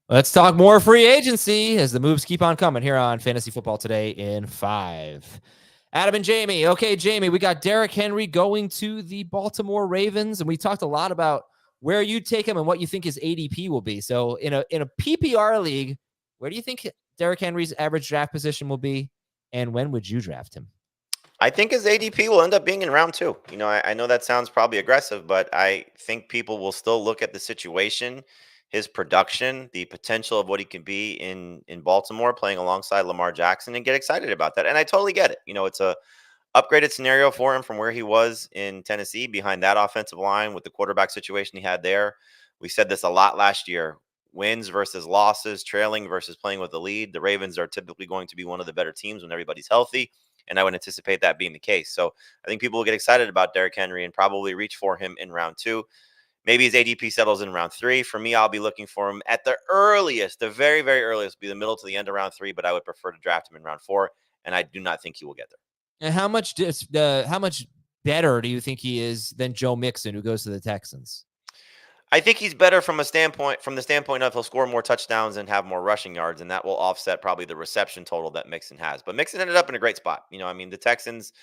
Let's talk more free agency as the moves keep on coming here on Fantasy Football Today in 5. Adam and Jamie. Okay, Jamie, we got Derrick Henry going to the Baltimore Ravens, and we talked a lot about where you take him and what you think his ADP will be. So in a PPR league, where do you think Derrick Henry's average draft position will be, and when would you draft him? I think his ADP will end up being in round 2. I know that sounds probably aggressive, but I think people will still look at the situation, his production, the potential of what he can be in Baltimore playing alongside Lamar Jackson, and get excited about that. And I totally get it. It's a upgraded scenario for him from where he was in Tennessee behind that offensive line with the quarterback situation he had there. We said this a lot last year. Wins versus losses, trailing versus playing with the lead. The Ravens are typically going to be one of the better teams when everybody's healthy, and I would anticipate that being the case. So I think people will get excited about Derrick Henry and probably reach for him in round 2. Maybe his ADP settles in round 3. For me, I'll be looking for him at the earliest, the very, very earliest, be the middle to the end of round 3, but I would prefer to draft him in round 4, and I do not think he will get there. And how much better do you think he is than Joe Mixon, who goes to the Texans? I think he's better from the standpoint of he'll score more touchdowns and have more rushing yards, and that will offset probably the reception total that Mixon has. But Mixon ended up in a great spot. The Texans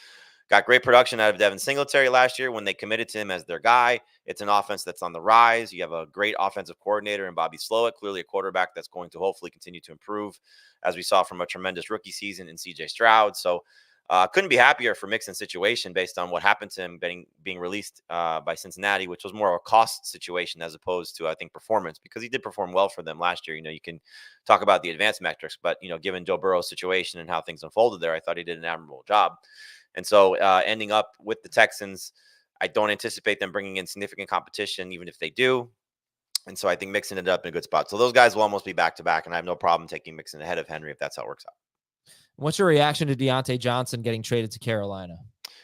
got great production out of Devin Singletary last year when they committed to him as their guy. It's an offense that's on the rise. You have a great offensive coordinator in Bobby Slowick, clearly a quarterback that's going to hopefully continue to improve, as we saw from a tremendous rookie season in C.J. Stroud. So couldn't be happier for Mixon's situation based on what happened to him being released by Cincinnati, which was more of a cost situation as opposed to, I think, performance, because he did perform well for them last year. You can talk about the advanced metrics, but, given Joe Burrow's situation and how things unfolded there, I thought he did an admirable job. And so ending up with the Texans, I don't anticipate them bringing in significant competition, even if they do. And so I think Mixon ended up in a good spot. So those guys will almost be back-to-back, and I have no problem taking Mixon ahead of Henry if that's how it works out. What's your reaction to Diontae Johnson getting traded to Carolina?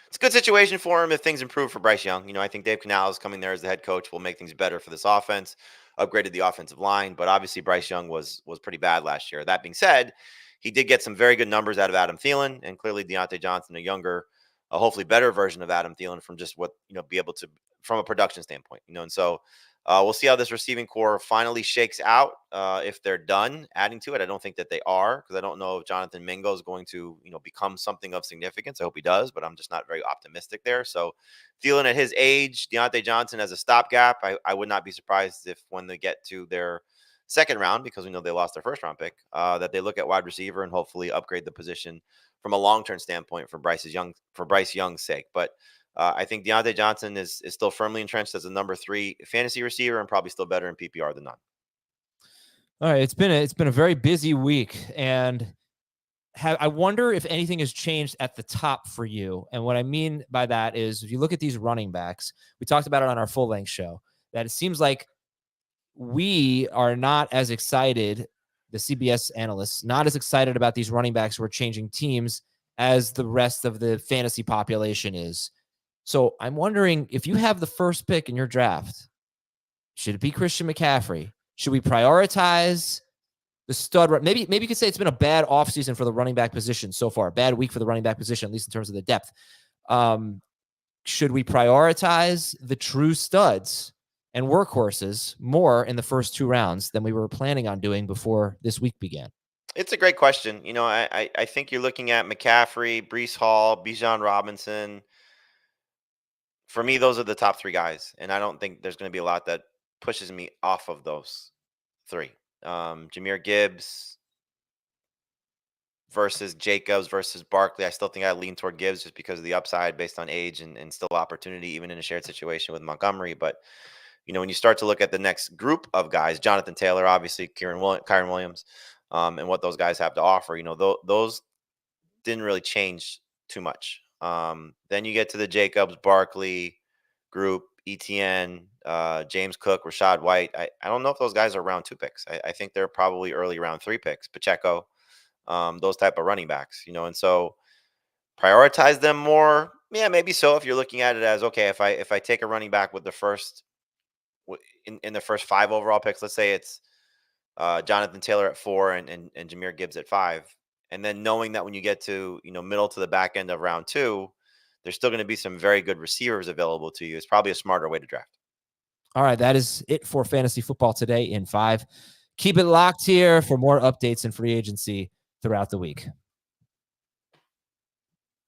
It's a good situation for him if things improve for Bryce Young. I think Dave Canales coming there as the head coach will make things better for this offense, upgraded the offensive line, but obviously Bryce Young was pretty bad last year. That being said, he did get some very good numbers out of Adam Thielen, and clearly Diontae Johnson, a younger, hopefully better version of Adam Thielen from just what, be able to, from a production standpoint, and so we'll see how this receiving core finally shakes out. If they're done adding to it, I don't think that they are, because I don't know if Jonathan Mingo is going to, become something of significance. I hope he does, but I'm just not very optimistic there. So Thielen at his age, Diontae Johnson as a stopgap, I would not be surprised if when they get to their second round, because we know they lost their first round pick, that they look at wide receiver and hopefully upgrade the position from a long-term standpoint for Bryce Young's sake. But I think Diontae Johnson is still firmly entrenched as a number 3 fantasy receiver, and probably still better in PPR than none. All right, it's been a very busy week, and I wonder if anything has changed at the top for you. And what I mean by that is, if you look at these running backs, we talked about it on our full-length show, that it seems like we are not as excited, the CBS analysts, not as excited about these running backs who are changing teams as the rest of the fantasy population is. So I'm wondering, if you have the first pick in your draft, should it be Christian McCaffrey? Should we prioritize the stud? Maybe you could say it's been a bad offseason for the running back position so far, a bad week for the running back position, at least in terms of the depth. Should we prioritize the true studs and workhorses more in the first 2 rounds than we were planning on doing before this week began? It's a great question. I think you're looking at McCaffrey, Breece Hall, Bijan Robinson. For me, those are the top 3 guys, and I don't think there's going to be a lot that pushes me off of those 3. Jahmyr Gibbs versus Jacobs versus Barkley. I still think I lean toward Gibbs just because of the upside based on age and still opportunity, even in a shared situation with Montgomery. But, when you start to look at the next group of guys, Jonathan Taylor, obviously, Kyren Williams, and what those guys have to offer, those didn't really change too much. Then you get to the Jacobs, Barkley group, ETN, James Cook, Rashad White. I don't know if those guys are round 2 picks. I think they're probably early round 3 picks. Pacheco, those type of running backs, and so prioritize them more. Yeah, maybe so. If you're looking at it as, okay, if I take a running back with the first in the first 5 overall picks, let's say it's Jonathan Taylor at 4 and Jahmyr Gibbs at 5. And then knowing that when you get to, middle to the back end of round 2, there's still going to be some very good receivers available to you. It's probably a smarter way to draft. All right, that is it for Fantasy Football Today in 5. Keep it locked here for more updates in free agency throughout the week.